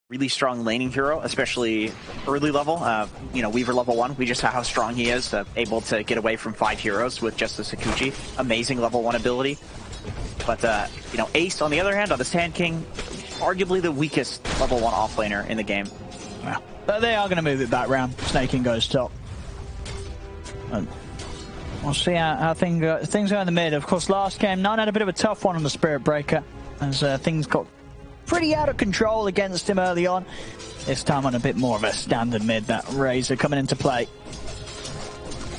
really strong laning hero, especially early level. You know, Weaver level 1, we just saw how strong he is, able to get away from 5 heroes with just the Sakuchi. Amazing level 1 ability. But, you know, Ace, on the other hand, on the Sand King, arguably the weakest level 1 offlaner in the game. Yeah. But they are going to move it back round. Snaking goes top. And we'll see how things go in the mid. Of course, last game, Nine had a bit of a tough one on the Spirit Breaker, as things got pretty out of control against him early on. This time on a bit more of a standard mid, that Razor coming into play.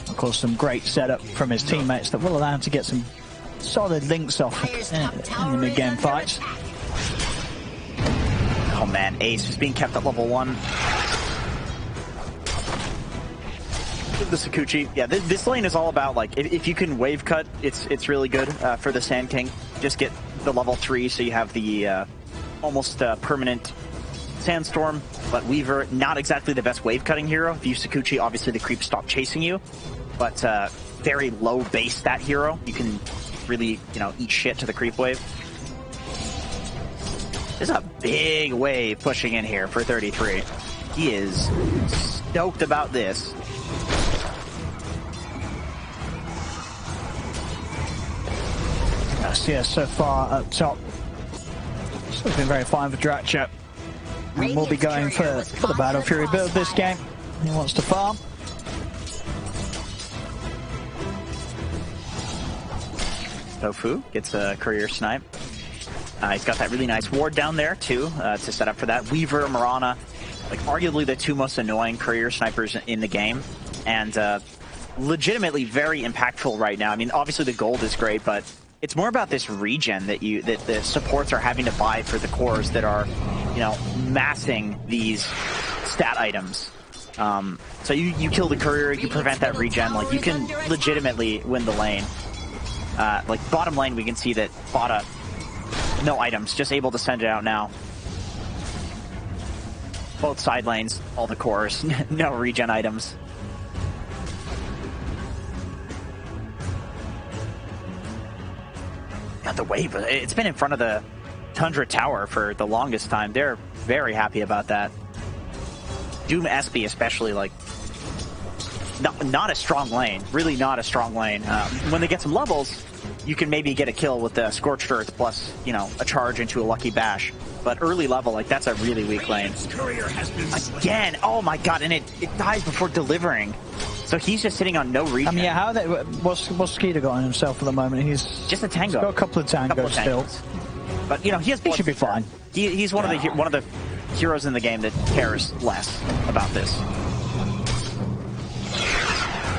Of course, some great setup from his teammates that will allow him to get some solid links off in the mid-game fights. Oh man, Ace is being kept at level 1. The Sakuchi, yeah, this lane is all about, like, if you can wave cut, it's really good for the Sand King. Just get the level 3 so you have the almost permanent Sandstorm, but Weaver, not exactly the best wave cutting hero. If you use Sakuchi, obviously the creeps stop chasing you, but very low base stat hero. You can really, you know, eat shit to the creep wave. There's a big wave pushing in here for 33. He is stoked about this. CS so far up top. Still been very fine for Dracha. And we'll be going for the Battle Fury build this game. He wants to farm. Tofu gets a courier snipe. He's got that really nice ward down there too to set up for that. Weaver, Mirana, like arguably the 2 most annoying courier snipers in the game, and legitimately very impactful right now. I mean, obviously the gold is great, but it's more about this regen that the supports are having to buy for the cores that are, you know, massing these stat items. So you kill the courier, you prevent that regen, like you can legitimately win the lane. Like bottom lane, we can see that Bada, no items, just able to send it out now. Both side lanes, all the cores, no regen items. The wave, it's been in front of the Tundra tower for the longest time. They're very happy about that. Doom SB especially, like, not a strong lane, really not a strong lane. When they get some levels, you can maybe get a kill with the Scorched Earth plus, you know, a charge into a Lucky Bash. But early level, like, that's a really weak lane. Again, oh my god, and it dies before delivering. So he's just sitting on no regen. I mean, yeah, how they, what's Skeeter got on himself at the moment? He's just a tango. He's got a couple of tangos still. But, you know, he should be fine. He's one of the heroes in the game that cares less about this.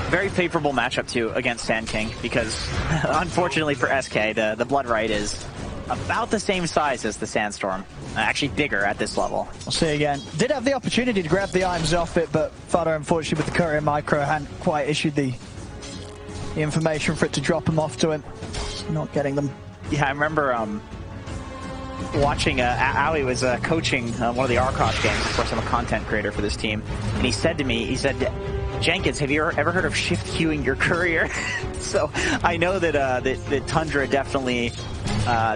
Very favorable matchup too against Sand King, because unfortunately for SK, the Blood Right is about the same size as the Sandstorm. Actually bigger at this level. We'll see again. Did have the opportunity to grab the items off it, but Fada, unfortunately, with the courier micro, hadn't quite issued the information for it to drop them off to him. Not getting them. Yeah, I remember watching, Ali was coaching one of the Arkosh games. Of course, I'm a content creator for this team. And he said to me, he said, Jenkins, have you ever heard of shift queuing your courier? So I know that that Tundra definitely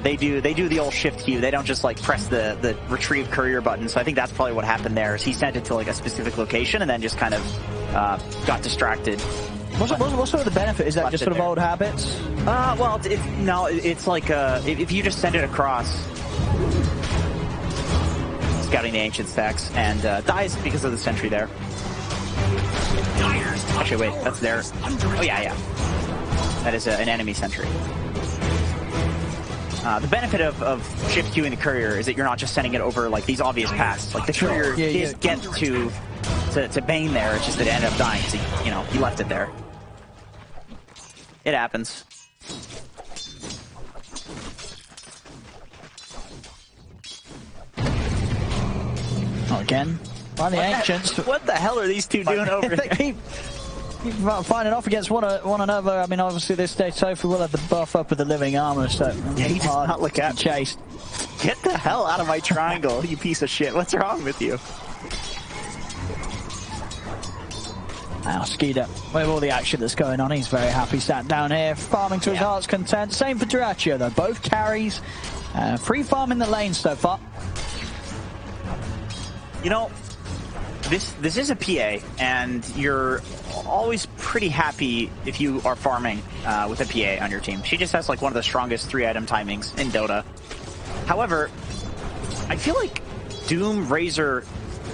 they do the old shift queue. They don't just like press the retrieve courier button. So I think that's probably what happened there. Is he sent it to like a specific location and then just kind of got distracted. What's sort of the benefit? Is that just sort of old habits? Well, it's like if you just send it across, scouting the ancient stacks, and dies because of the sentry there. Actually, wait, that's there. Oh yeah. That is an enemy sentry. The benefit of shift queuing the courier is that you're not just sending it over like these obvious paths. Like the courier did get to Bane there, it's just that it ended up dying because he left it there. It happens. Again, by the ancients. What the hell are these two doing over there? Keep fighting off against one another. I mean, obviously this day Tofu will have the buff up with the living armor, so yeah, he does not look at chased. Get the hell out of my triangle, you piece of shit. What's wrong with you? Now, Skeeter, with all the action that's going on, he's very happy sat down here, farming to his heart's content. Same for Duraccio, though. Both carries. Free farm in the lane so far. You know, this is a PA, and you're always pretty happy if you are farming with a PA on your team. She just has like one of the strongest 3-item timings in Dota. However, I feel like Doom, Razor,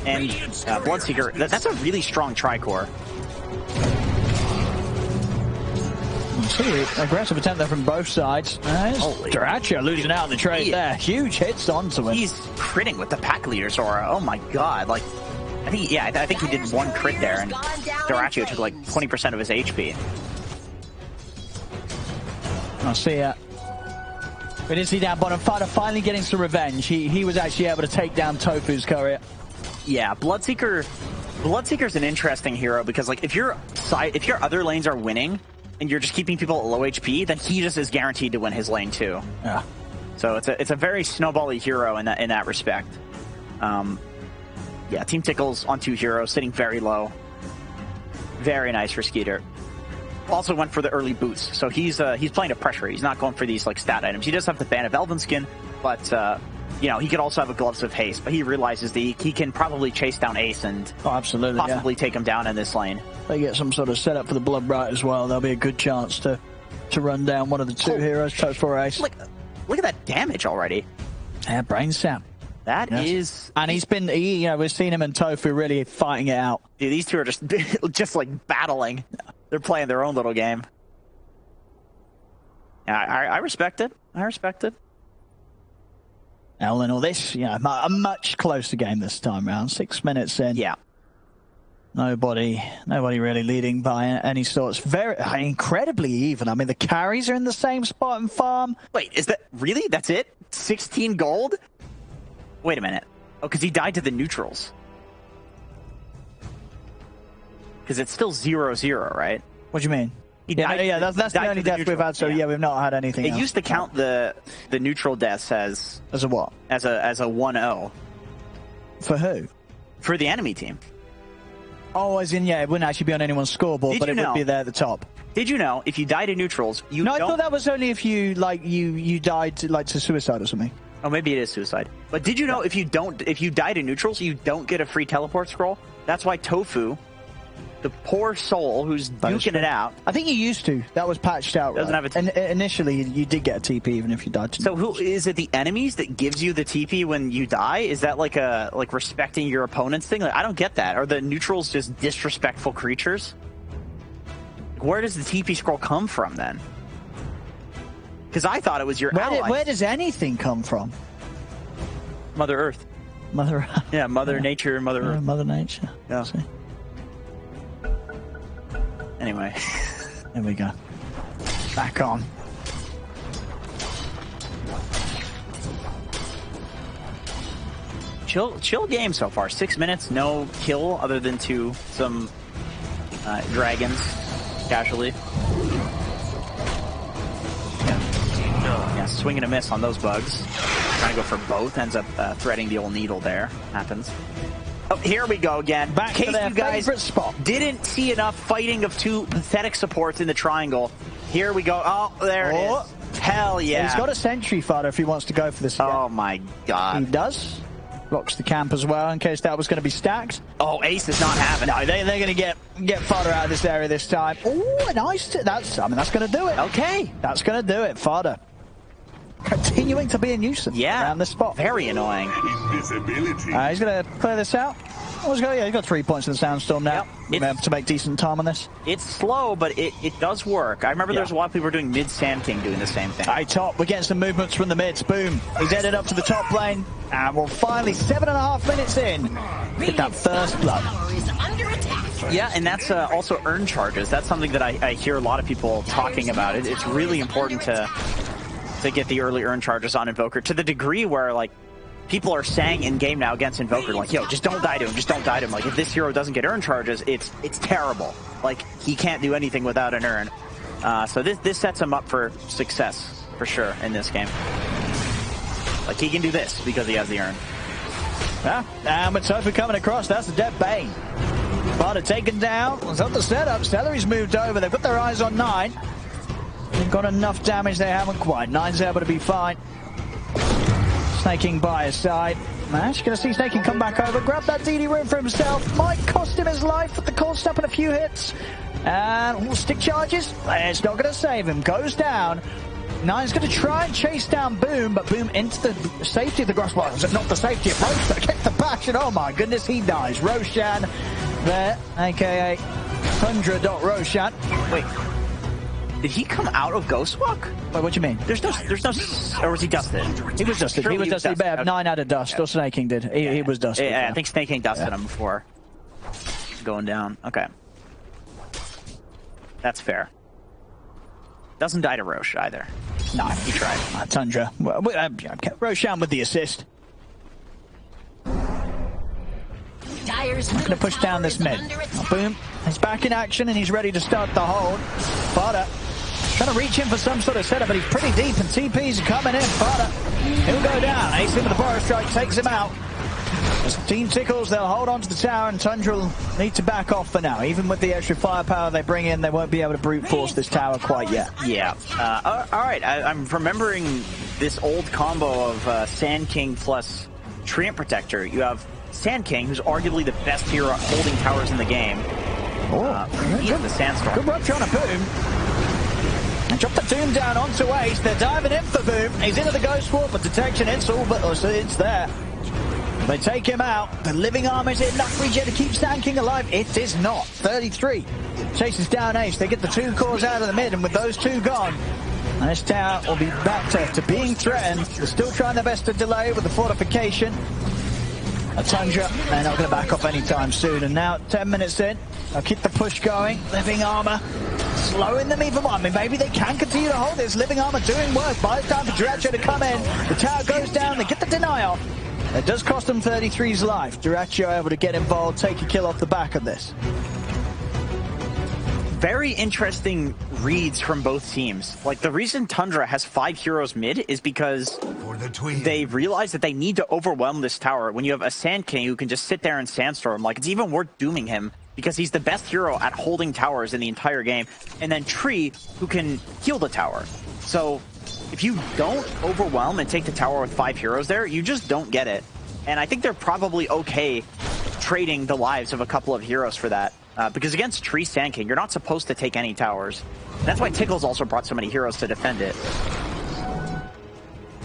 and Bloodseeker, that's a really strong tri-core. Aggressive attempt there from both sides. Dyrachyo losing out in the trade there. Huge hits onto him. He's critting with the pack leader's aura. Oh my god. Like, I think he did one crit there, and Dyrachyo took like 20% of his HP. I see it. But is he down bottom? Fighter finally getting some revenge. He was actually able to take down Tofu's courier. Yeah, Bloodseeker's an interesting hero because like if your other lanes are winning and you're just keeping people at low HP, then he just is guaranteed to win his lane too. Yeah. So it's a very snowbally hero in that respect. Yeah, Team Tickles on 2 heroes, sitting very low. Very nice for Skeeter. Also went for the early boots, so he's playing to pressure. He's not going for these like stat items. He does have the ban of Elven Skin, but you know, he could also have a Gloves of Haste. But he realizes that he can probably chase down Ace and possibly take him down in this lane. They get some sort of setup for the Blood Bright as well. There'll be a good chance to run down one of the 2 heroes. Toast for Ace. Look at that damage already. Yeah, brain sap. That is, and we've seen him and Tofu really fighting it out. Dude, these two are just like battling. They're playing their own little game. Yeah, I respect it. I respect it. All in all, this, a much closer game this time around. 6 minutes in. Yeah. Nobody really leading by any sorts. Very incredibly even. I mean, the carries are in the same spot in farm. Wait, is that really? That's it? 16 gold? Wait a minute. Oh, because he died to the neutrals. Because it's still 0-0, right? What do you mean? That's the only death we've had. So we've not had anything. It used to count the neutral deaths as a what? As a 1-0. For who? For the enemy team. Oh, as in it wouldn't actually be on anyone's scoreboard, but it would be there at the top. Did you know if you die to neutrals, you don't... I thought that was only if you died to suicide or something. Oh, maybe it is suicide. But did you know if you die to neutrals, you don't get a free teleport scroll? That's why Tofu, the poor soul who's duking it out. I think you used to. That was patched out. Doesn't have a TP. And initially, you did get a TP even if you died to neutrals. So is it the enemies that gives you the TP when you die? Is that like respecting your opponent's thing? Like, I don't get that. Are the neutrals just disrespectful creatures? Where does the TP scroll come from then? Because I thought it was your ally. Where does anything come from? Mother Earth. Mother Nature and Mother Earth. Mother Nature. Yeah. Anyway. There we go. Back on. Chill game so far. 6 minutes, no kill other than to some dragons casually. Yeah, swing and a miss on those bugs. Trying to go for both, ends up threading the old needle there. Happens. Oh, here we go again. Back to their favorite spot. Didn't see enough fighting of 2 pathetic supports in the triangle. Here we go. Oh, there it is. Hell yeah. He's got a sentry fodder if he wants to go for this again. Oh my god. He does. Blocks the camp as well in case that was going to be stacked. Oh, Ace is not having it. No, they're going to get fodder out of this area this time. Oh, nice. That's going to do it. Okay. That's going to do it. Fodder. Continuing to be a nuisance around this spot. Very annoying. He's going to clear this out. He's got 3 points in the Sandstorm now. Yep. To make decent time on this. It's slow, but it does work. I remember there's a lot of people were doing mid Sandking doing the same thing. High top. We're getting some movements from the mids. Boom. He's headed up to the top lane. And we're finally 7.5 minutes in. Hit that first blood. Yeah, and that's also earn charges. That's something that I hear a lot of people talking about. It's really important to get the early earn charges on Invoker to the degree where, like, people are saying in game now against Invoker, like, yo, just don't die to him, just don't die to him. Like, if this hero doesn't get earn charges, it's terrible. Like, he can't do anything without an earn. So this sets him up for success, for sure, in this game. Like, he can do this because he has the earn. Yeah, and with Tofu coming across, that's the Dead Bane. Barter taken down. It's up the setup. Celery's moved over. They've got their eyes on 9. They've got enough damage, they haven't quite. 9's able to be fine. Snaking by his side. Mash, gonna see sandking come back over, grab that DD room for himself. Might cost him his life with the cold snap and a few hits. And stick charges. It's not gonna save him. Goes down. Nine's going to try and chase down Boom, but Boom into the safety of the grass. Well, not the safety of Roche, but get the bash, and oh my goodness, he dies. Roshan there, aka Tundra.Roshan. Wait, did he come out of Ghostwalk? Wait, what do you mean? There's no, or was he dusted? He was dusted. Sure, he was dusted. He better have 9 out of dust. Or sandking did. He was dusted. Yeah, I think sandking dusted him before going down. Okay. That's fair. Doesn't die to Roche either. No, he tried. Tundra. Well, Roshan with the assist. Going to push down this mid. Boom. He's back in action and he's ready to start the hold. Fada trying to reach in for some sort of setup, but he's pretty deep and TP's coming in. Fada, he'll go down. Ace him with the Boris strike, takes him out. As Team Tickles, they'll hold on to the tower, and Tundra will need to back off for now. Even with the extra firepower they bring in, they won't be able to brute force this tower quite yet. Yeah. All right. I'm remembering this old combo of sandking plus Treant Protector. You have sandking, who's arguably the best hero at holding towers in the game. He has the Sandstorm. Good rupture on a Boom. And drop the Doom down onto Ace. They're diving in for Boom. He's into the Ghost Wall, but detection, it's all but it's there. They take him out. The living arm is enough regen to keep sandking alive. It is not. 33 chases down Ace. They get the 2 cores out of the mid, and with those 2 gone, and this tower will be back to being threatened. They're still trying their best to delay with the fortification. A Tundra, they're not going to back off anytime soon. And now 10 minutes in, they'll keep the push going. Living armor slowing them even more. I mean, maybe they can continue to hold this. Living armor doing work. Buys time for Duracho to come in. The tower goes down. They get the deny off. It does cost them 33's life. Duracho able to get involved, take a kill off the back of this. Very interesting reads from both teams. Like, the reason Tundra has 5 heroes mid is because they realize that they need to overwhelm this tower. When you have a sandking who can just sit there and sandstorm, like, it's even worth dooming him because he's the best hero at holding towers in the entire game. And then Tree, who can heal the tower. So if you don't overwhelm and take the tower with 5 heroes there, you just don't get it. And I think they're probably okay trading the lives of a couple of heroes for that. Because against Tree Sandking, you're not supposed to take any towers. That's why Tickles also brought so many heroes to defend it.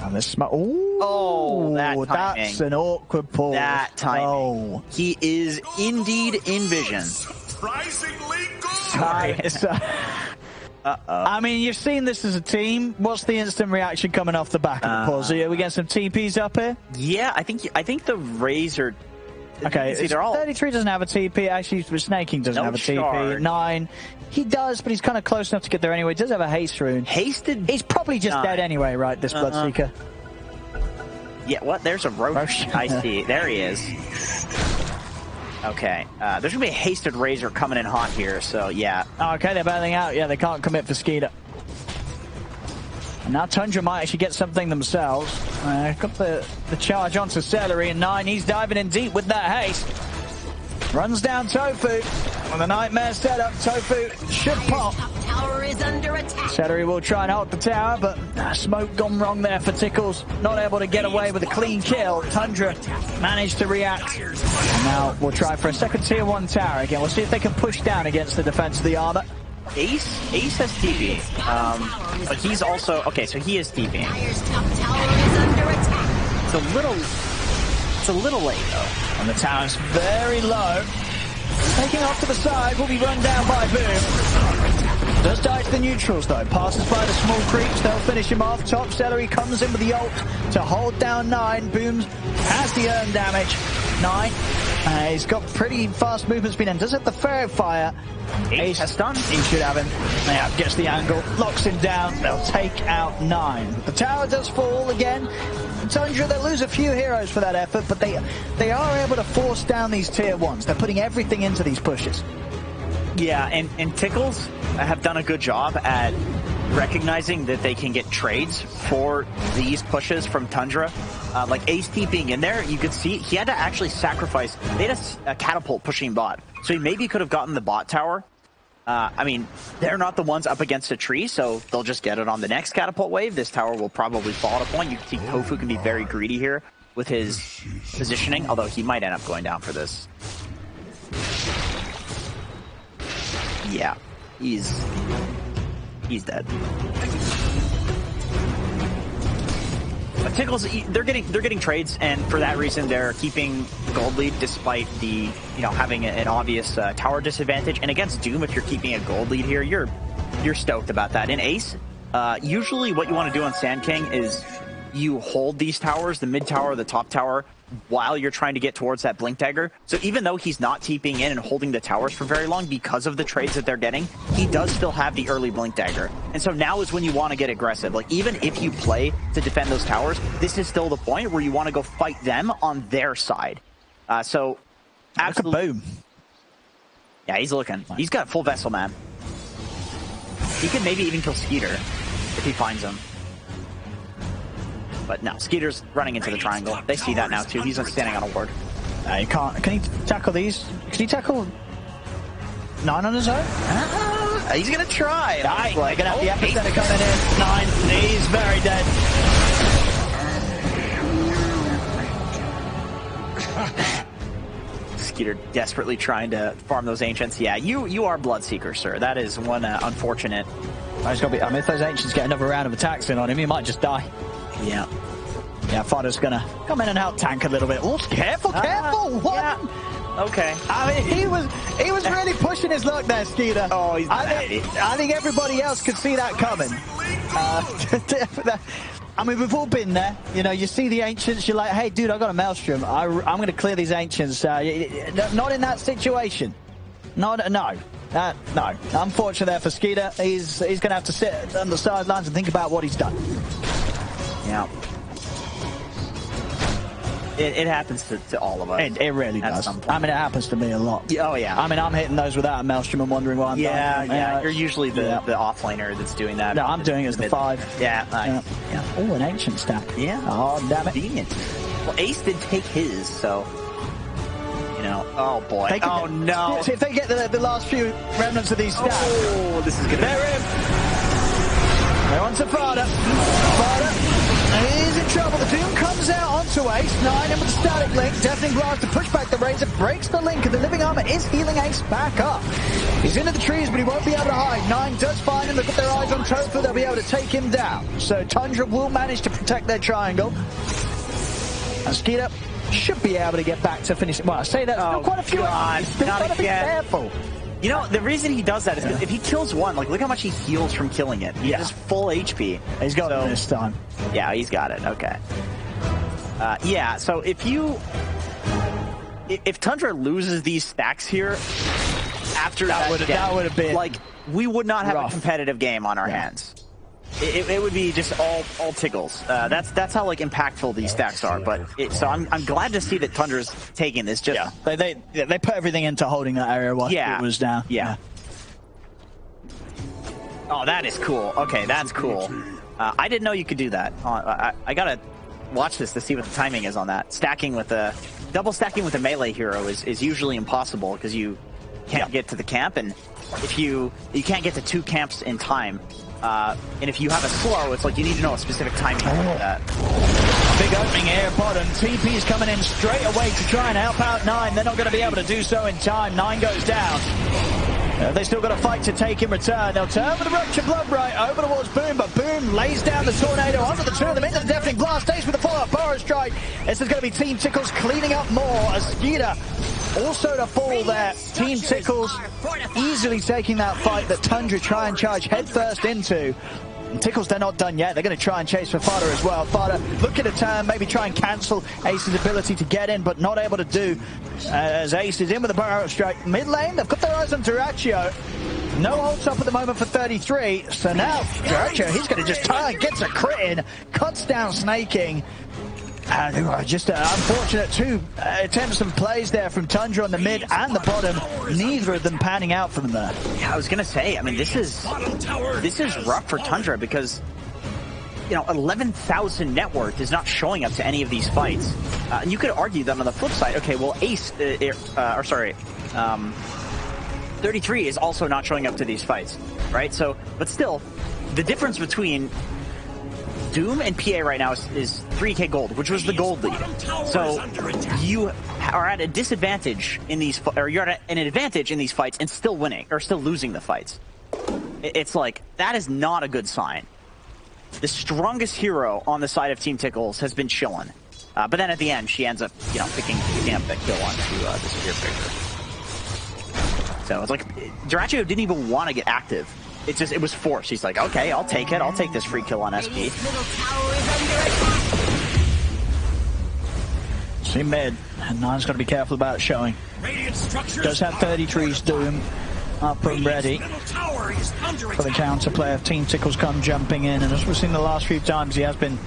And this that's an awkward pull. That timing. Oh. He is indeed in vision. Surprisingly good. Sorry. I mean, you've seen this as a team. What's the instant reaction coming off the back of the pause? Are we getting some TPs up here? Yeah, I think the Razor. Okay, see, they're all 33 doesn't have a TP. Actually, sandking doesn't have a TP. 9, he does, but he's kind of close enough to get there anyway. He does have a haste rune. Hasted. He's probably just dead anyway, right? This Bloodseeker. Yeah. What? There's a Roche. I see. There he is. Okay. There's gonna be a hasted Razor coming in hot here. So yeah. Okay, they're bailing out. Yeah, they can't commit for Skeeter. And now Tundra might actually get something themselves. Got the charge onto Celery, and 9, he's diving in deep with that haste. Runs down Tofu. On the Nightmare setup, Tofu should pop. Celery will try and hold the tower, but smoke gone wrong there for Tickles. Not able to get away with a clean kill. Tundra managed to react. And now we'll try for a second tier 1 tower again. We'll see if they can push down against the defense of the armor. Ace has TP, but he's also okay. So he is TP. It's a little late though. And the tower's very low. Taking off to the side, will be run down by Boom. Does die to the neutrals though. Passes by the small creeps. They'll finish him off. Top Celery comes in with the ult to hold down 9. Boom has the earn damage. 9. He's got pretty fast movement speed and does have the fair fire. Ace has stunned. He should have him. Yeah, gets the angle, locks him down. They'll take out 9. The tower does fall again. Tundra, they'll lose a few heroes for that effort, but they are able to force down these tier 1s. They're putting everything into these pushes. Yeah, and Tickles have done a good job at recognizing that they can get trades for these pushes from Tundra. Like Ace TPing in there, you could see he had to actually sacrifice. They had a catapult pushing bot, so he maybe could have gotten the bot tower. I mean, they're not the ones up against a tree, so they'll just get it on the next catapult wave. This tower will probably fall at a point. You can see Tofu can be very greedy here. with his positioning, although he might end up going down for this. Yeah, he's dead. But Tickles, they're getting trades, and for that reason, they're keeping gold lead despite the having an obvious tower disadvantage. And against Doom, if you're keeping a gold lead here, you're stoked about that. In Ace, usually what you want to do on Sand King is you hold these towers, the mid tower, the top tower, while you're trying to get towards that Blink Dagger. So even though he's not TPing in and holding the towers for very long because of the trades that they're getting, he does still have the early Blink Dagger. And so now is when you want to get aggressive. Like, even if you play to defend those towers, this is still the point where you want to go fight them on their side. So, absolutely. Boom. Yeah, he's looking. He's got full Vessel, man. He could maybe even kill Skeeter if he finds him. But no, Skeeter's running into the triangle. They see that now too. He's standing on a ward. He can't. Can he tackle these? Can he tackle 9 on his own? He's gonna try. Like, gonna have the epicenter coming in. 9. He's very dead. Skeeter desperately trying to farm those ancients. Yeah, you are Bloodseeker, sir. That is one unfortunate. He's got to be. I mean, if those ancients get another round of attacks in on him, he might just die. Yeah. Yeah, Fodder's gonna come in and help tank a little bit. Oh, careful! What? Yeah. Okay. I mean, he was really pushing his luck there, Skeeter. Oh, he's I think everybody else could see that coming. I mean, we've all been there. You see the ancients, you're like, hey, dude, I got a Maelstrom. I'm going to clear these ancients. Not in that situation. No. Unfortunate there for Skeeter. He's going to have to sit on the sidelines and think about what he's done. Yeah. It happens to all of us. It really does. I mean, it happens to me a lot. Oh, yeah. I mean, I'm hitting those without a Maelstrom and wondering why I'm dying. Yeah. You're usually the offlaner that's doing that. No, I'm doing it as the 5. Yeah. Oh, an ancient stack. Yeah. Oh, damn it. Convenient. Well, Ace did take his, so... Oh, boy. Oh, no. If they get the last few remnants of these stacks... Oh, this is going to... They're in. They're on to Fodder. Fodder is in trouble. The Doom comes out onto Ace. 9 in with the static link. Deafening Blast to push back the Razor. Breaks the link, and the Living Armor is healing Ace back up. He's into the trees, but he won't be able to hide. 9 does find him. They've got their eyes on Tofu. They'll be able to take him down. So Tundra will manage to protect their triangle. And Skeeter should be able to get back to finish. Well, I say that. Still quite a few. Still got to be careful. The reason he does that is if he kills one, like, look how much he heals from killing it. He has full HP. He's got it this time. Yeah, he's got it. Okay. So if Tundra loses these stacks here, after that would have been, like, we would not have a competitive game on our hands. It would be just all Tickles. That's how, like, impactful these stacks are. But so I'm glad to see that Tundra's taking this. Just they put everything into holding that area while it was down. Yeah. Oh, that is cool. Okay, that's cool. I didn't know you could do that. I gotta watch this to see what the timing is on that. Double stacking with a melee hero is usually impossible because you can't get to the camp, and if you can't get to 2 camps in time. And if you have a slow, it's like you need to know a specific timing for that. Big opening here, bottom. TP's coming in straight away to try and help out 9. They're not going to be able to do so in time. 9 goes down. They still got a fight to take in return. They'll turn with the Rupture Bloodbright over towards Boom, but Boom lays down the Tornado onto the 2 of them into the Deafening Blast. Stays with the follow-up Burrow Strike. This is going to be Team Tickles cleaning up more as Skeeter also to fall there. Team Tickles easily taking that fight that Tundra try and charge headfirst into. And Tickles, they're not done yet. They're going to try and chase for Fodder as well. Fodder looking to turn, maybe try and cancel Ace's ability to get in, but not able to do. As Ace is in with the Burrow Strike. Mid lane, they've got their eyes on Duraccio. No holds up at the moment for 33. So now Duraccio, he's going to just turn, gets a crit in, cuts down Snaking. Just unfortunate 2 attempts and plays there from Tundra on the mid and the bottom. Neither of them panning out for them there. Yeah, I was gonna say. I mean, this is rough for Tundra because 11,000 net worth is not showing up to any of these fights. And you could argue that on the flip side. Okay, well, Ace, 33 is also not showing up to these fights, right? So, but still, the difference between Doom and PA right now is 3k gold, which was the gold lead. So you are at a disadvantage in these, or you're at an advantage in these fights and still winning, or still losing the fights. It's like, that is not a good sign. The strongest hero on the side of Team Tickles has been chilling. But then at the end, she ends up, you know, picking up that kill onto the Spear Breaker. So it's like, dota2 didn't even want to get active. It's just, it was forced. He's like, okay, I'll take it. I'll take this free kill on SP. See mid, and Nine's got to be careful about showing. Does have 33's Doom up and ready for the counter play if Team Tickles come jumping in. And as we've seen the last few times, he has been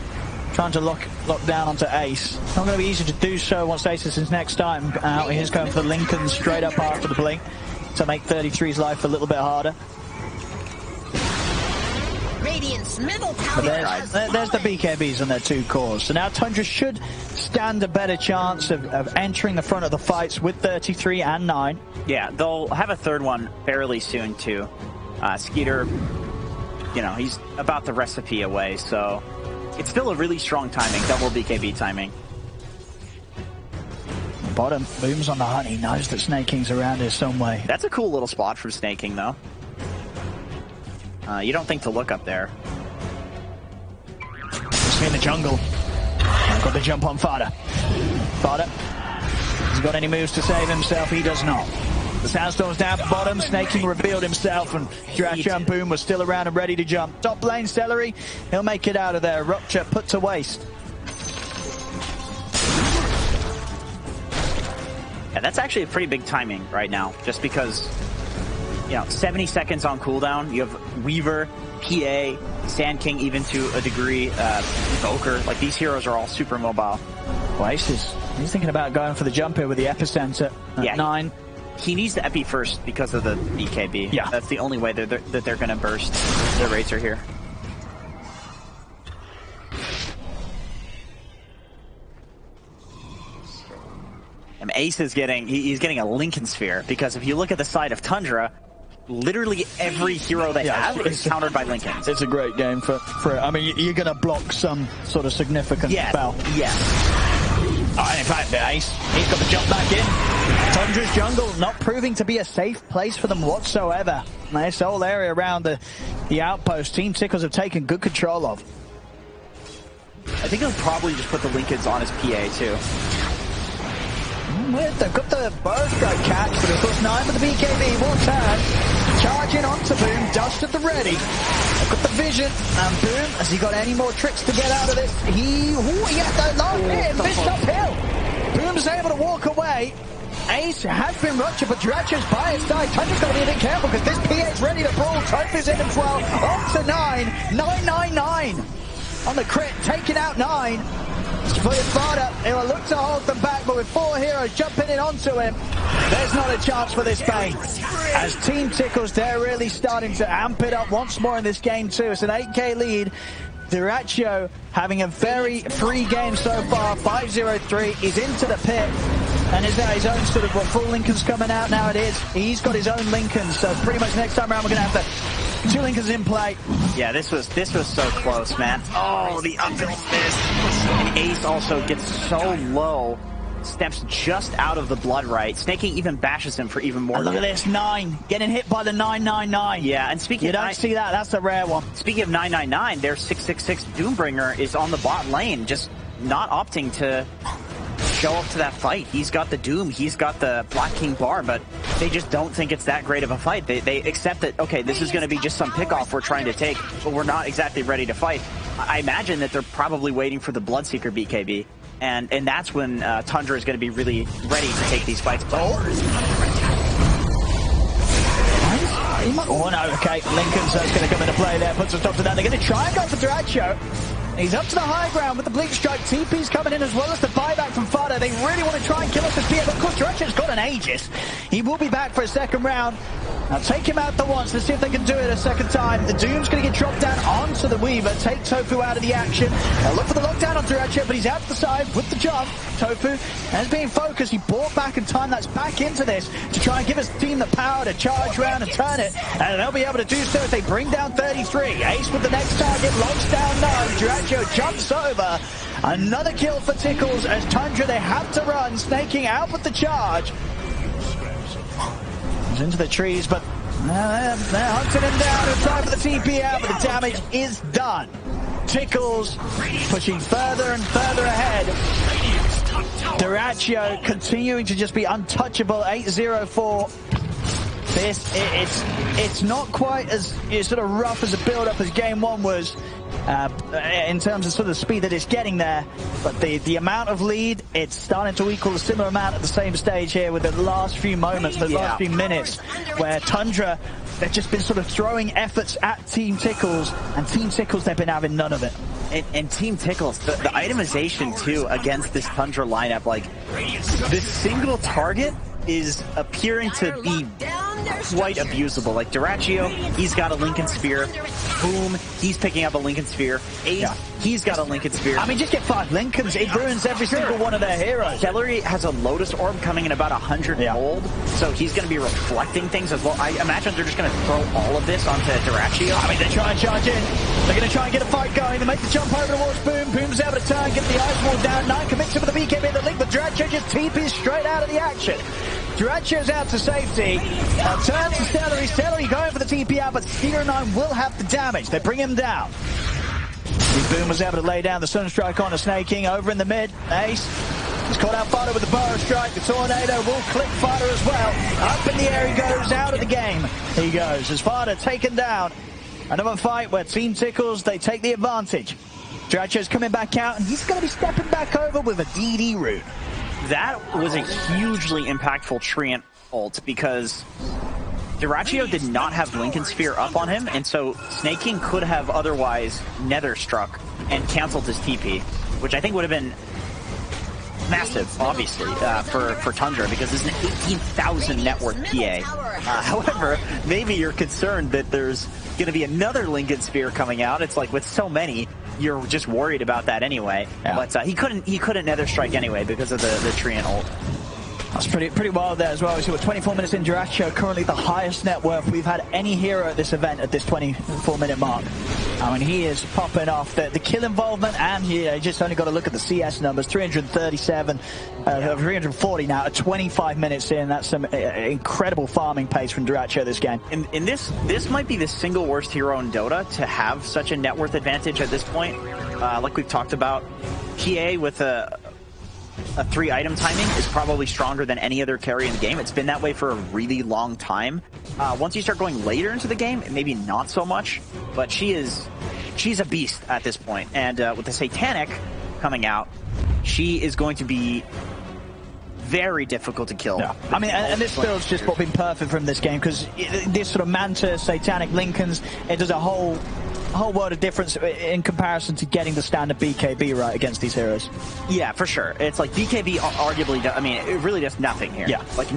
trying to lock down onto Ace. Not going to be easy to do so once Ace is his next time out. He's going for Lincoln straight up after the blink to make 33's life a little bit harder. Radiant's middle tower. There's the BKBs on their 2 cores. So now Tundra should stand a better chance of entering the front of the fights with 33 and 9. Yeah, they'll have a third one fairly soon too. Skeeter, you know, he's about the recipe away, so it's still a really strong timing, double BKB timing. Bottom, Boom's on the hunt. He knows that Snaking's around here some way. That's a cool little spot from Snaking, though. You don't think to look up there. See in the jungle. Got the jump on Fada. Fada. Has he got any moves to save himself? He does not. The Sandstorm's down at bottom. Snaking revealed himself, and dota2 and Boom was still around and ready to jump. Top lane, Celery. He'll make it out of there. Rupture put to waste. Yeah, that's actually a pretty big timing right now, just because, you know, 70 seconds on cooldown. You have Weaver, PA, Sandking, even to a degree, Evoker. Like, these heroes are all super mobile. He's thinking about going for the jump here with the epicenter at 9. He needs the epi first because of the BKB. Yeah. That's the only way that they're going to burst. The rates are here. And Ace is he's getting a Lincoln Sphere, because if you look at the side of Tundra, literally every hero they have is countered by Lincolns. It's a great game for it. I mean, you're going to block some sort of significant spell. Yeah. And in fact, Ace, he's got the jump back in. Tundra's jungle not proving to be a safe place for them whatsoever. This whole area around the outpost, Team Tickles have taken good control of. I think he'll probably just put the Lincolns on his PA, too. They've got the burst strike catch, but of course 9 with the BKB will turn. Charging onto Boom, dust at the ready. They've got the vision, and Boom, has he got any more tricks to get out of this? He had the last hit, missed uphill. Boom's able to walk away. Ace has been ruptured, but dota2's by his side. Tundra's got to be a bit careful, because this PA is ready to brawl. Tofu's in as well, on to 9. 999 on the crit, taking out 9. For his Fada, he'll look to hold them back, but with 4 heroes jumping in onto him, there's not a chance for this Bane. As Team Tickles, they're really starting to amp it up once more in this game too. It's an 8k lead. dota2 having a very free game so far. 5-0-3, he's into the pit. And is that his own sort of full Lincoln's coming out now? It is. He's got his own Lincolns, so pretty much next time around we're going to have the 2 Lincolns in play. Yeah, this was so close, man. Oh, the uphill miss. And Ace also gets so low, steps just out of the blood right. Snaking even bashes him for even more. Look at this, 9 getting hit by the 999. Yeah, and speaking, you don't see that. That's a rare one. Speaking of 999, their 666 Doombringer is on the bot lane, just not opting to show up to that fight. He's got the Doom, he's got the Black King bar, but they just don't think it's that great of a fight. They accept that, okay, this is going to be just some pickoff we're trying to take, but we're not exactly ready to fight. I imagine that they're probably waiting for the Bloodseeker BKB, and that's when Tundra is going to be really ready to take these fights. Oh no, okay, Lincoln's going to come into play there, puts a stop to that. They're going to try and go for dota2. He's up to the high ground with the Blink Strike. TP's coming in as well as the buyback from Fada. They really want to try and kill us with PA, but of course dota2's got an Aegis. He will be back for a second round. Now take him out the once. Let's see if they can do it a second time. The Doom's going to get dropped down onto the Weaver. Take Tofu out of the action. Now look for the lockdown on dota2, but he's out the side with the jump. Tofu has been focused. He brought back in time. That's back into this to try and give his team the power to charge around and turn it. And they'll be able to do so if they bring down 33. Ace with the next target. Locks down 9. Dyrachyo jumps over. Another kill for Tickles as Tundra, they have to run. Snaking out with the charge. He's into the trees, but they're hunting him down in time for the TP out, but the damage is done. Tickles pushing further and further ahead. Dyrachyo continuing to just be untouchable. 8-0-4. It's not quite as sort of rough as a build-up as game one was in terms of sort of speed that it's getting there, but the amount of lead, it's starting to equal a similar amount at the same stage here with the last few moments, the last few minutes, where Tundra, they've just been sort of throwing efforts at Team Tickles, and Team Tickles, they've been having none of it. And Team Tickles, the itemization too against this Tundra lineup, like this single target is appearing to be quite abusable. Like Dyrachyo, he's got a Lincoln Sphere. Boom, he's picking up a Lincoln Sphere. Ace, he's got a Lincoln Sphere. I mean, just get 5 Lincolns, it ruins every single one of their heroes. Celery has a Lotus Orb coming in about 100 gold, so he's going to be reflecting things as well. I imagine they're just going to throw all of this onto Dyrachyo. I mean, they try and charge in. They're going to try and get a fight going. They make the jump over towards Boom. Boom's able to turn, get the ice wall down. 9 commits him with the BKB in the link, but Dyrachyo just TPs straight out of the action. Dyrachyo's out to safety. Turn to Celery. Celery going for the TP out, but Skeeter and 9 will have the damage. They bring him down. Boom was able to lay down the Sunstrike on a Snaking over in the mid. Ace. He's caught out Fighter with the Burrow Strike. The Tornado will clip Fighter as well. Up in the air he goes, out of the game. He goes as Fighter taken down. Another fight where Team Tickles, they take the advantage. Dyrachyo's coming back out, and he's going to be stepping back over with a DD route. That was a hugely impactful Treant ult because Dyrachyo did not have Lincoln Sphere up on him, and so Snaking could have otherwise Nether struck and canceled his TP, which I think would have been massive, obviously, for Tundra, because this is an 18,000 net worth PA. However, maybe you're concerned that there's going to be another Lincoln Sphere coming out. It's like with so many, you're just worried about that anyway. Yeah. But he couldn't Nether strike anyway because of the Treant ult. That's pretty wild there as well. So we're 24 minutes in. Dyrachyo, currently the highest net worth we've had any hero at this event at this 24-minute mark. I mean, he is popping off the kill involvement, and he just only got to look at the CS numbers. 337, 340 now at 25 minutes in. That's some incredible farming pace from Dyrachyo this game. And this might be the single worst hero in Dota to have such a net worth advantage at this point. Like we've talked about, PA with a 3-item timing is probably stronger than any other carry in the game. It's been that way for a really long time. Once you start going later into the game, maybe not so much, but she's a beast at this point. And with the Satanic coming out, she is going to be very difficult to kill. Yeah. I mean, and this build's just been perfect from this game, because this sort of Manta, Satanic, Lincolns, it does a whole world of difference in comparison to getting the standard BKB right against these heroes. Yeah, for sure. It's like BKB arguably, I mean, it really does nothing here. Yeah. Like,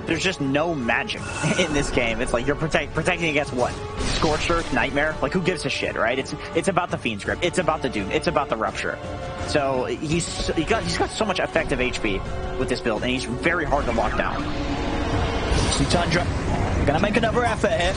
there's just no magic in this game. It's like you're protecting against what? Scorched Earth, Nightmare? Like, who gives a shit, right? It's about the Fiend's Grip. It's about the Doom. It's about the Rupture. So he's got so much effective HP with this build, and he's very hard to lock down. See Tundra, gonna make another effort here.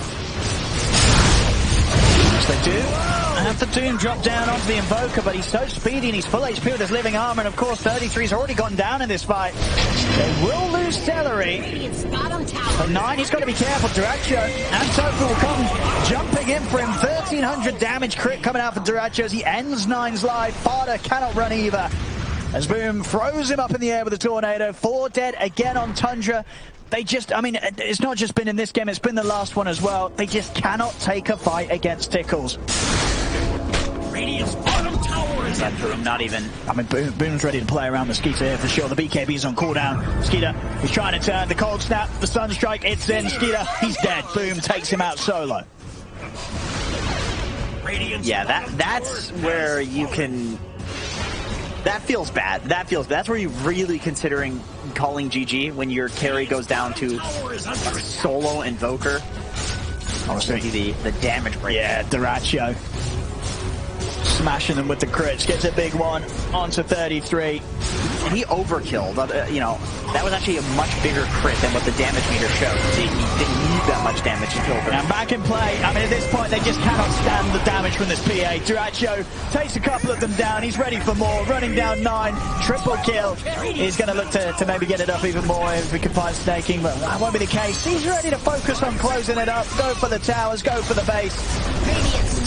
They do have the Doom drop down onto the Invoker, but he's so speedy and he's full HP with his living armor, and of course 33's already gone down in this fight. They will lose Celery. But 9, he's got to be careful. Dyrachyo and Tofu will come jumping in for him. 1300 damage crit coming out for Dyrachyo as he ends 9's life. Farder cannot run either, as Boom throws him up in the air with a Tornado. 4 dead again on Tundra. They just, I mean, it's not just been in this game, it's been the last one as well. They just cannot take a fight against Tickles. Radiant's bottom tower is That Boom not even... I mean, Boom's ready to play around the Skeeter here for sure. The BKB is on cooldown. Skeeter, he's trying to turn the cold snap. The Sunstrike, it's in. Skeeter, he's dead. Boom takes him out solo. Yeah, that's where you can... That feels bad. That's where you're really considering calling GG when your carry goes down to a solo Invoker. Obviously, the damage break. Yeah, Dyrachyo smashing them with the crits. Gets a big one onto 33. and he overkilled. You know, that was actually a much bigger crit than what the damage meter showed. He didn't need that much damage to kill them. And back in play, I mean, at this point, they just cannot stand the damage from this PA. Duracho takes a couple of them down. He's ready for more, running down 9. Triple kill. He's going to look to maybe get it up even more if we can find Snaking, but that won't be the case. He's ready to focus on closing it up. Go for the towers, go for the base.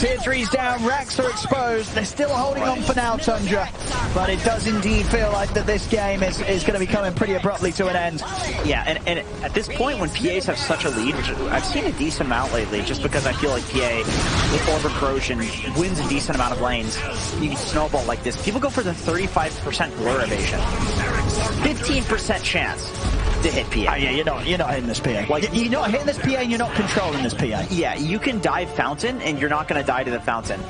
Tier 3's down, racks are exposed. They're still holding on for now, Tundra. But it does indeed feel like that this game is going to be coming pretty abruptly to an end. Yeah, and at this point when PAs have such a lead, which I've seen a decent amount lately, just because I feel like PA with Orb Corrosion wins a decent amount of lanes. You can snowball like this. People go for the 35% blur evasion. 15% chance to hit PA. Yeah, you're not hitting this PA. Like, you're not hitting this PA and you're not controlling this PA. Yeah, you can dive Fountain and you're not going to die to the Fountain.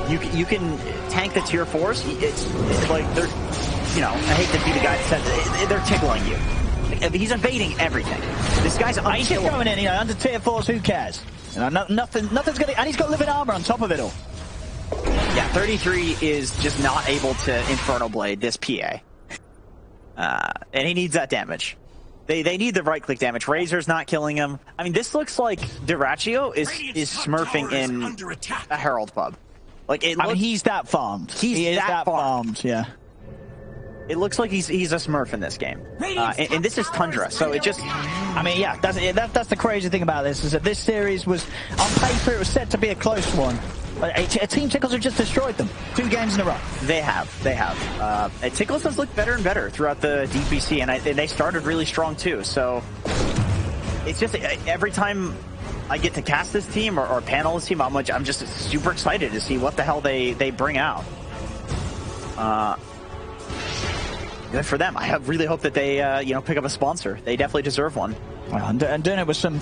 You can tank the tier 4s. It's like they're, you know, I hate to be the guy that said they're tickling you. He's evading everything. This guy's he's just going in, you know, under tier 4s, who cares? You know, nothing's gonna, and he's got living armor on top of it all. Yeah, 33 is just not able to Inferno Blade this PA. And he needs that damage. They need the right click damage. Razor's not killing him. I mean, this looks like Duracho is smurfing in a Herald pub. Like I mean, he's that farmed. He is that farmed. Yeah. It looks like he's a smurf in this game. And this is Tundra, so it just... I mean, yeah, that's the crazy thing about this, is that this series was, on paper, it was set to be a close one. But Team Tickles have just destroyed them 2 games in a row. They have. Tickles has looked better and better throughout the DPC, and they started really strong too. So it's just every time I get to cast this team or panel this team, I'm just super excited to see what the hell they bring out. Good for them. I really hope that they pick up a sponsor. They definitely deserve one. Well, and doing it with some,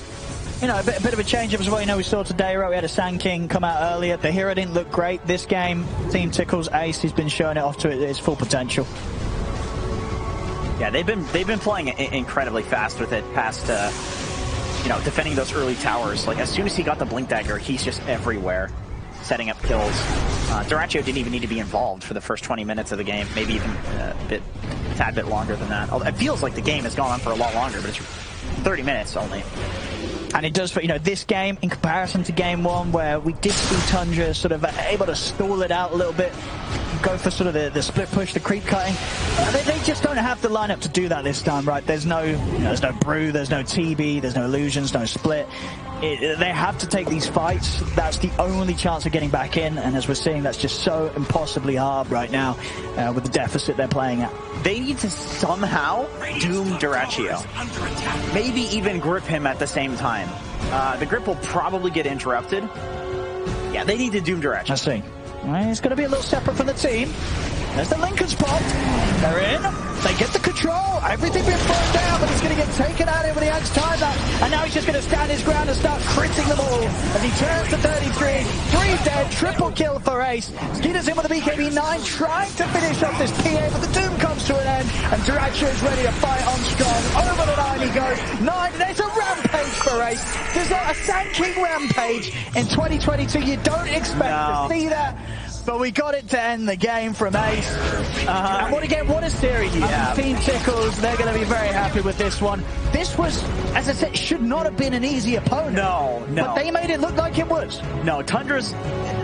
you know, a bit of a change-up as well. You know, we saw today, right, we had a Sandking come out earlier. The hero didn't look great. This game, Team Tickles Ace has been showing it off to its full potential. Yeah, they've been playing incredibly fast with it past, defending those early towers. Like, as soon as he got the Blink Dagger, he's just everywhere, setting up kills. Duracho didn't even need to be involved for the first 20 minutes of the game, maybe even a tad bit longer than that. It feels like the game has gone on for a lot longer, but it's 30 minutes only. And it does, you know, this game, in comparison to game 1, where we did see Tundra sort of able to stall it out a little bit, go for sort of the split push, the creep cutting. They just don't have the lineup to do that this time, right? There's no Brew, there's no TB, there's no Illusions, no Split. They have to take these fights. That's the only chance of getting back in, and as we're seeing, that's just so impossibly hard right now with the deficit they're playing at. They need to somehow doom Duracho. Maybe even grip him at the same time. The grip will probably get interrupted. Yeah, they need to doom Duracho. I see. Well, it's going to be a little separate from the team. There's the Lincoln spot. They're in. They get the control. Everything being thrown down, but he's going to get taken out here with the Axe time that. And now he's just going to stand his ground and start critting them all. As he turns to 33. 3 dead. Triple kill for Ace. Skeeter's in with the BKB-9, trying to finish up this PA, but the doom comes to an end. And Duracho is ready to fight on strong. Over the 9 he goes. 9, and it's a rampage for Ace. There's not a Sandking rampage in 2022. You don't expect to see that. But we got it to end the game from Ace. And what a series. Yeah. Team Tickles, they're going to be very happy with this one. This was, as I said, should not have been an easy opponent. No. But they made it look like it was. No, Tundra's,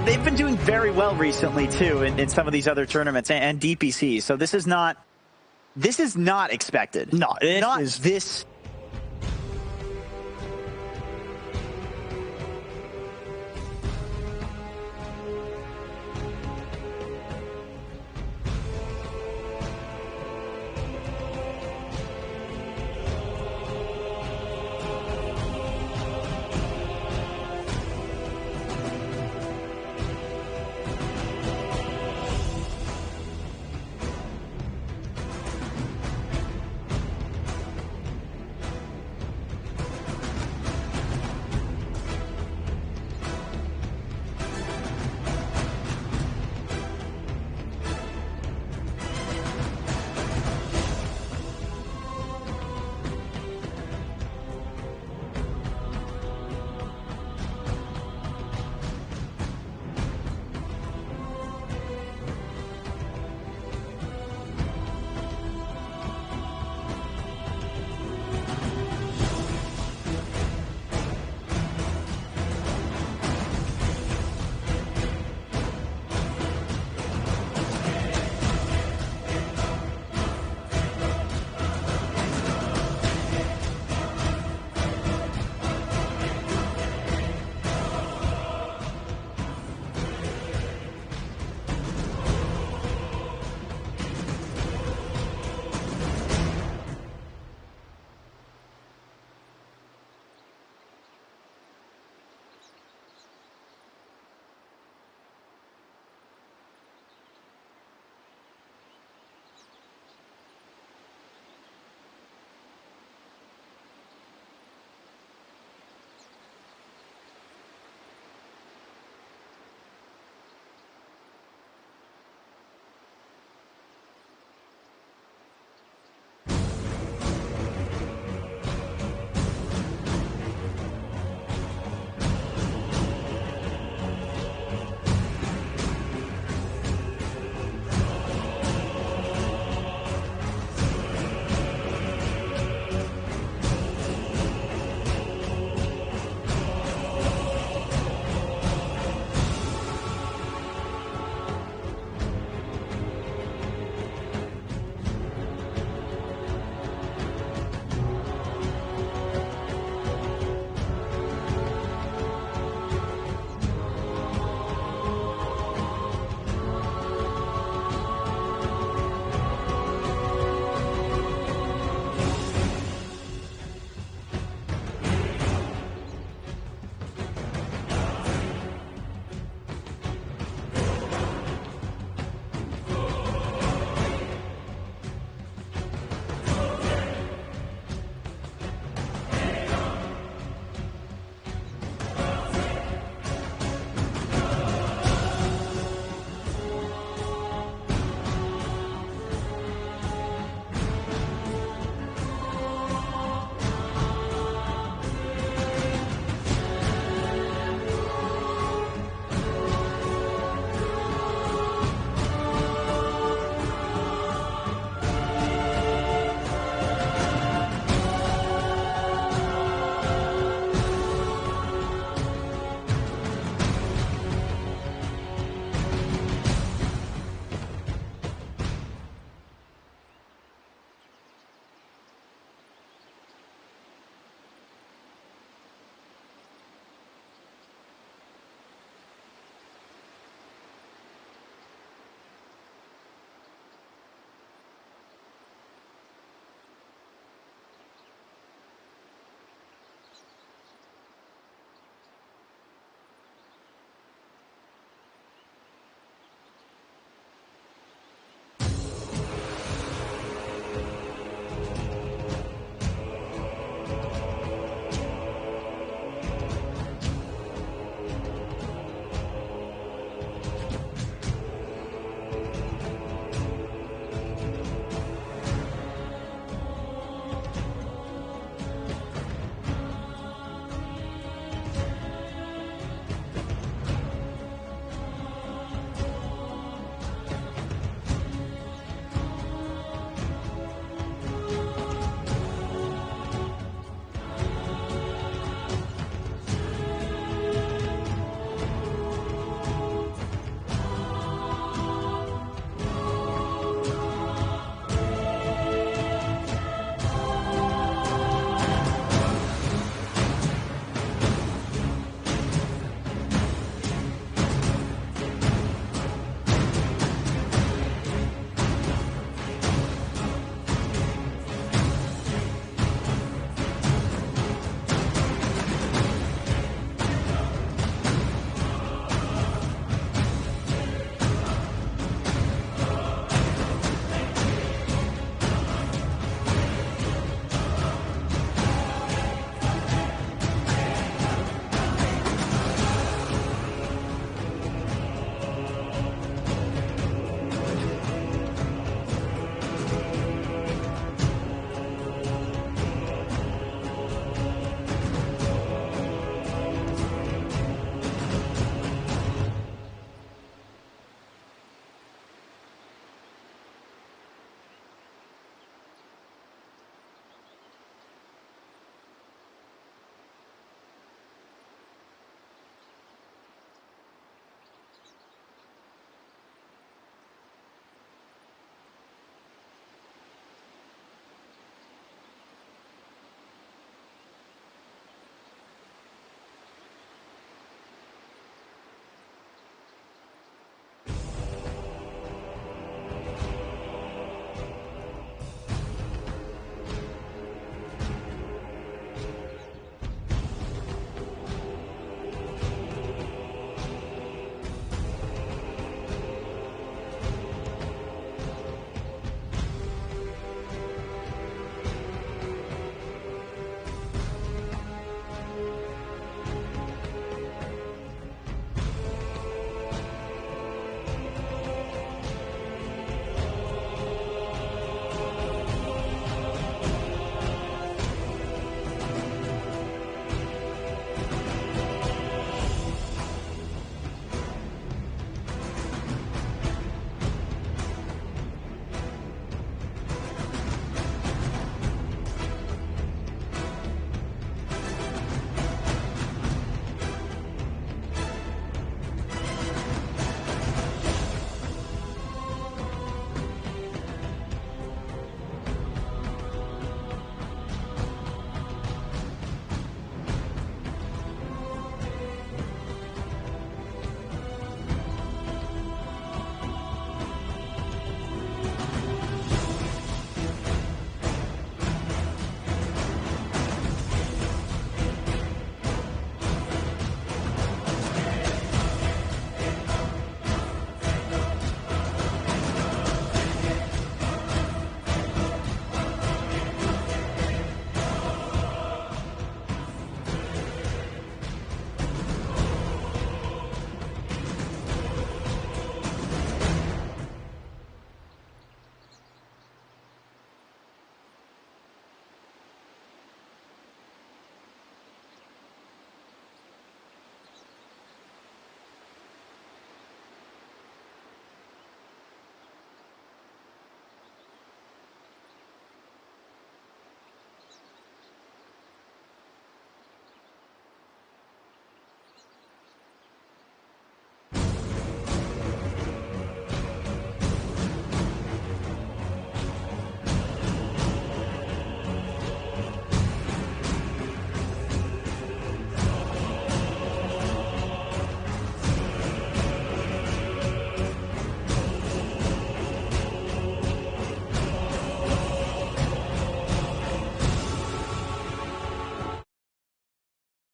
they've been doing very well recently, too, in some of these other tournaments and DPC. So this is not expected. No, this